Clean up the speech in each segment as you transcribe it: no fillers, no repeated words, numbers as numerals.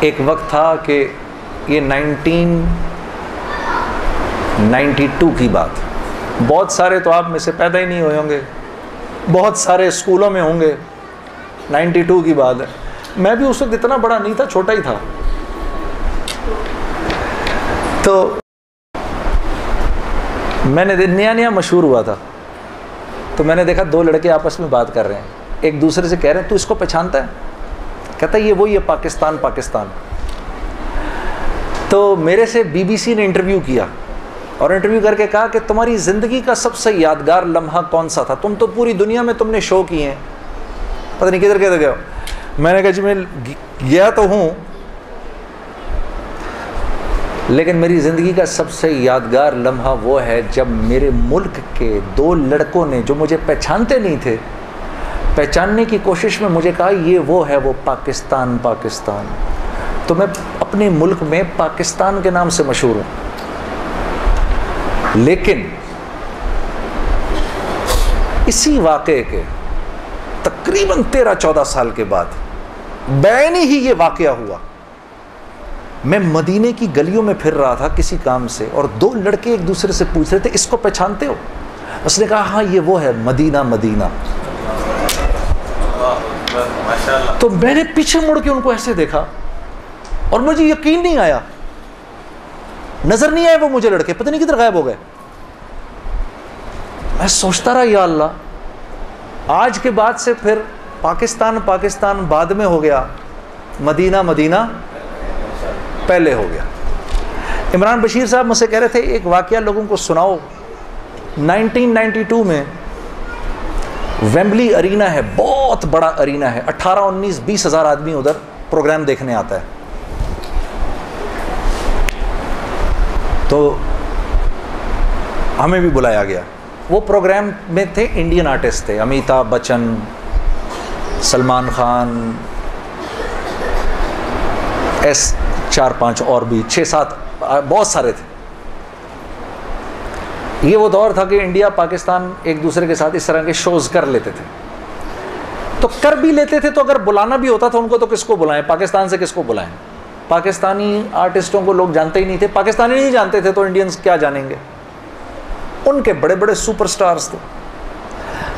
एक वक्त था कि ये 1992 की बात, बहुत सारे तो आप में से पैदा ही नहीं हुए होंगे, बहुत सारे स्कूलों में होंगे। 92 की बात है, मैं भी उस वक्त इतना बड़ा नहीं था, छोटा ही था। तो मैंने नया नया मशहूर हुआ था, तो मैंने देखा दो लड़के आपस में बात कर रहे हैं, एक दूसरे से कह रहे हैं तू इसको पहचानता है? कहता है ये वही है पाकिस्तान पाकिस्तान। तो मेरे से बीबीसी ने इंटरव्यू किया और इंटरव्यू करके कहा कि तुम्हारी ज़िंदगी का सबसे यादगार लम्हा कौन सा था? तुम तो पूरी दुनिया में तुमने शो किए हैं, पता नहीं किधर किधर गए हो। मैंने कहा जी मैं गया तो हूँ, लेकिन मेरी ज़िंदगी का सबसे यादगार लम्हा वो है जब मेरे मुल्क के दो लड़कों ने, जो मुझे पहचानते नहीं थे, पहचानने की कोशिश में मुझे कहा ये वो है, वो पाकिस्तान पाकिस्तान। तो मैं अपने मुल्क में पाकिस्तान के नाम से मशहूर हूँ। लेकिन इसी वाक़े के तकरीबन 13-14 साल के बाद बैनी ही ये वाक़या हुआ। मैं मदीने की गलियों में फिर रहा था किसी काम से, और दो लड़के एक दूसरे से पूछ रहे थे इसको पहचानते हो? उसने कहा हाँ ये वो है, मदीना मदीना। तो मैंने पीछे मुड़ के उनको ऐसे देखा और मुझे यकीन नहीं आया, नजर नहीं आए वो मुझे लड़के, पता नहीं किधर गायब हो गए। मैं सोचता रहा या अल्लाह, आज के बाद से फिर पाकिस्तान पाकिस्तान बाद में हो गया, मदीना मदीना पहले हो गया। इमरान बशीर साहब मुझसे कह रहे थे एक वाकया लोगों को सुनाओ। 1992 में वेम्बली अरीना है, बहुत बड़ा अरीना है, 18-19-20 हज़ार आदमी उधर प्रोग्राम देखने आता है। तो हमें भी बुलाया गया। वो प्रोग्राम में थे इंडियन आर्टिस्ट थे, अमिताभ बच्चन, सलमान खान, 4-5 और भी 6-7 बहुत सारे थे। ये वो दौर था कि इंडिया पाकिस्तान एक दूसरे के साथ इस तरह के शोज़ कर लेते थे। तो कर भी लेते थे, तो अगर बुलाना भी होता था उनको तो किसको बुलाएं, पाकिस्तान से किसको बुलाएं? पाकिस्तानी आर्टिस्टों को लोग जानते ही नहीं थे, पाकिस्तानी नहीं जानते थे तो इंडियंस क्या जानेंगे? उनके बड़े बड़े सुपरस्टार्स थे।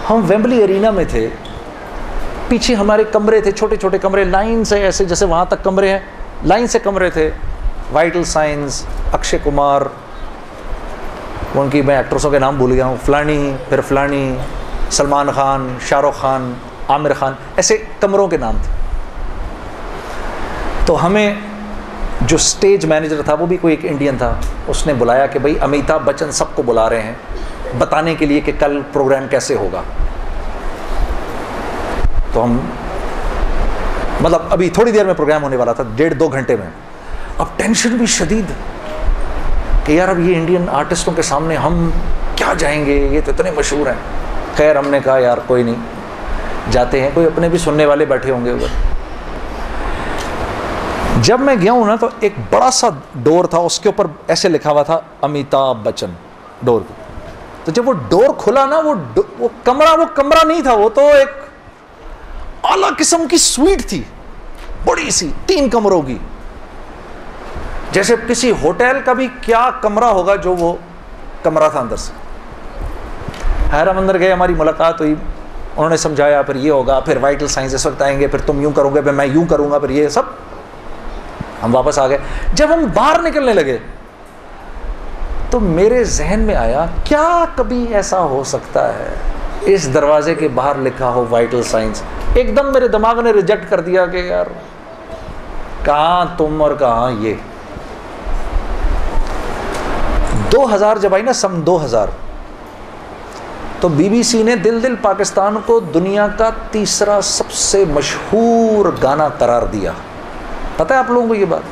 हम वेम्बली अरीना में थे, पीछे हमारे कमरे थे, छोटे छोटे कमरे, लाइन से ऐसे जैसे वहाँ तक कमरे हैं, लाइन से कमरे थे। वाइटल साइंस, अक्षय कुमार, उनकी मैं एक्ट्रेसों के नाम भूल गया हूँ, फलानी फिर फलानी, सलमान खान, शाहरुख खान, आमिर खान, ऐसे कमरों के नाम थे। तो हमें जो स्टेज मैनेजर था वो भी कोई एक इंडियन था, उसने बुलाया कि भाई अमिताभ बच्चन सबको बुला रहे हैं बताने के लिए कि कल प्रोग्राम कैसे होगा। तो हम मतलब अभी थोड़ी देर में प्रोग्राम होने वाला था, 1.5-2 घंटे में। अब टेंशन भी शदीद कि यार अब ये इंडियन आर्टिस्टों के सामने हम क्या जाएंगे, ये तो इतने मशहूर हैं। खैर हमने कहा यार कोई नहीं, जाते हैं, कोई अपने भी सुनने वाले बैठे होंगे उधर। जब मैं गया हूँ ना, तो एक बड़ा सा डोर था, उसके ऊपर ऐसे लिखा हुआ था अमिताभ बच्चन डोर। तो जब वो डोर खुला ना, वो कमरा नहीं था, वो तो एक आला किस्म की स्वीट थी, बड़ी सी, 3 कमरों की, जैसे किसी होटल का भी क्या कमरा होगा, जो वो कमरा था अंदर से। खैर हम अंदर गए, हमारी मुलाकात हुई, उन्होंने समझाया फिर ये होगा, फिर वाइटल साइंस इस वक्त आएंगे, फिर तुम यूं करोगे, फिर मैं यूं करूंगा, फिर ये सब। हम वापस आ गए। जब हम बाहर निकलने लगे तो मेरे जहन में आया, क्या कभी ऐसा हो सकता है इस दरवाजे के बाहर लिखा हो वाइटल साइंस? एकदम मेरे दिमाग ने रिजेक्ट कर दिया कि यार कहाँ तुम और कहाँ ये। 2000 जब आई ना, सन 2000, तो बीबीसी ने दिल दिल पाकिस्तान को दुनिया का 3रा सबसे मशहूर गाना करार दिया। पता है आप लोगों को ये बात?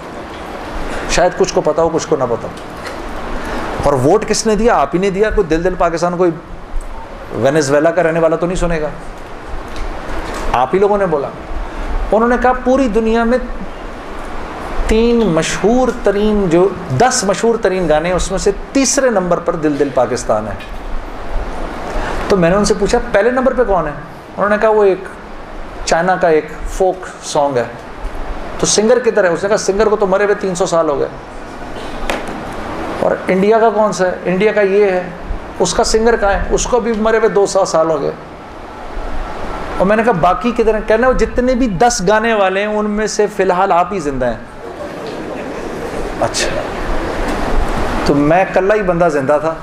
शायद कुछ को पता हो, कुछ को ना पता हो। और वोट किसने दिया? आप ही ने दिया। कोई दिल दिल पाकिस्तान कोई वेनेजुएला का रहने वाला तो नहीं सुनेगा, आप ही लोगों ने बोला। उन्होंने कहा पूरी दुनिया में 10 मशहूर तरीन गाने, उसमें से 3रे नंबर पर दिल दिल पाकिस्तान है। तो मैंने उनसे पूछा पहले नंबर पे कौन है? उन्होंने कहा वो एक चाइना का एक फोक सॉन्ग है, तो सिंगर किधर है? उसने कहा सिंगर को तो मरे हुए 300 साल हो गए। और इंडिया का कौन सा है? इंडिया का ये है। उसका सिंगर कहाँ है? उसको भी मरे हुए 200 साल हो गए। और मैंने कहा बाकी किधर हैं? कहना वो जितने भी 10 गाने वाले हैं उनमें से फिलहाल आप ही जिंदा हैं। अच्छा, तो मैं कल्ला ही बंदा जिंदा था।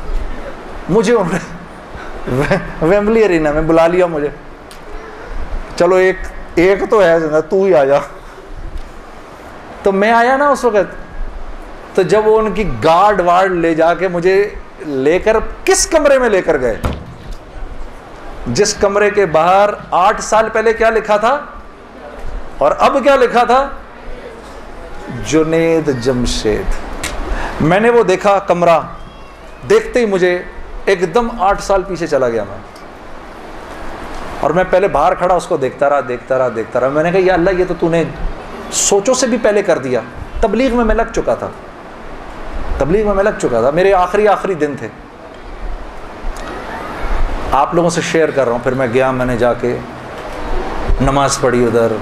मुझे उन्होंने वेम्बली अरीना में बुला लिया मुझे, चलो एक तो है जिंदा, तू ही आ जा। तो मैं आया ना उस वक्त। तो जब वो उनकी गार्ड वार्ड ले जाके मुझे लेकर किस कमरे में लेकर गए, जिस कमरे के बाहर 8 साल पहले क्या लिखा था और अब क्या लिखा था, जुनेद जमशेद। मैंने वो देखा कमरा, देखते ही मुझे एकदम 8 साल पीछे चला गया मैं। और मैं पहले बाहर खड़ा उसको देखता रहा। मैंने कहा या अल्लाह, ये तो तूने सोचो से भी पहले कर दिया। तबलीग में मैं लग चुका था, मेरे आखिरी दिन थे। आप लोगों से शेयर कर रहा हूँ। फिर मैं गया, मैंने जाके नमाज पढ़ी, उधर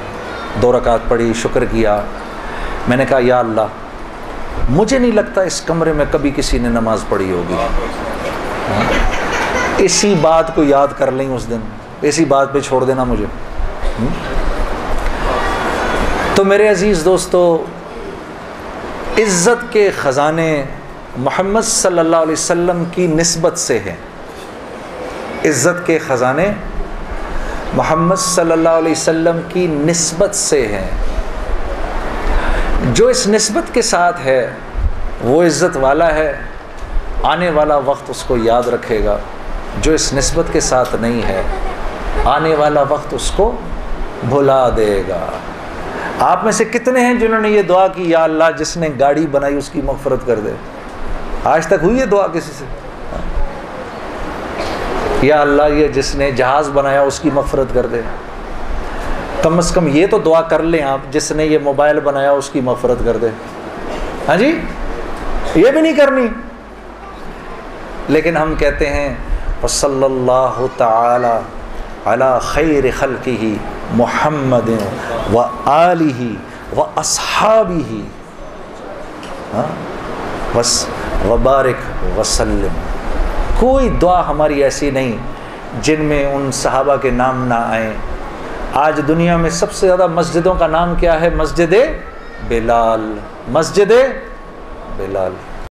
2 रकात पढ़ी, शुक्र किया। मैंने कहा या अल्लाह, मुझे नहीं लगता इस कमरे में कभी किसी ने नमाज पढ़ी होगी। इसी बात को याद कर लें उस दिन, इसी बात पे छोड़ देना मुझे। तो मेरे अजीज़ दोस्तों, इज़्ज़त के ख़ज़ाने मोहम्मद सल्लल्लाहु अलैहि वसल्लम की निस्बत से हैं। इज़्ज़त के ख़ज़ाने मोहम्मद सल्लल्लाहु अलैहि वसल्लम की निस्बत से हैं। जो इस निस्बत के साथ है वो इज़्ज़त वाला है, आने वाला वक्त उसको याद रखेगा। जो इस निस्बत के साथ नहीं है, आने वाला वक्त उसको भुला देगा। आप में से कितने हैं जिन्होंने ये दुआ की, या अल्लाह जिसने गाड़ी बनाई उसकी मग़फ़िरत कर दे? आज तक हुई है दुआ किसी से? या अल्लाह ये जिसने जहाज़ बनाया उसकी मग़फ़िरत कर दे। कम से कम ये तो दुआ कर लें आप, जिसने ये मोबाइल बनाया उसकी मग़फ़िरत कर दे। हाँ जी, ये भी नहीं करनी। लेकिन हम कहते हैं वसल्लल्लाहु तआला अला खैर खल्क़िही मुहम्मदिन व आलिही व अस्हाबिही बस वबारिक वसल्लम। कोई दुआ हमारी ऐसी नहीं जिनमें उन सहाबा के नाम ना आए। आज दुनिया में सबसे ज़्यादा मस्जिदों का नाम क्या है? मस्जिद बिलाल, मस्जिद बिलाल।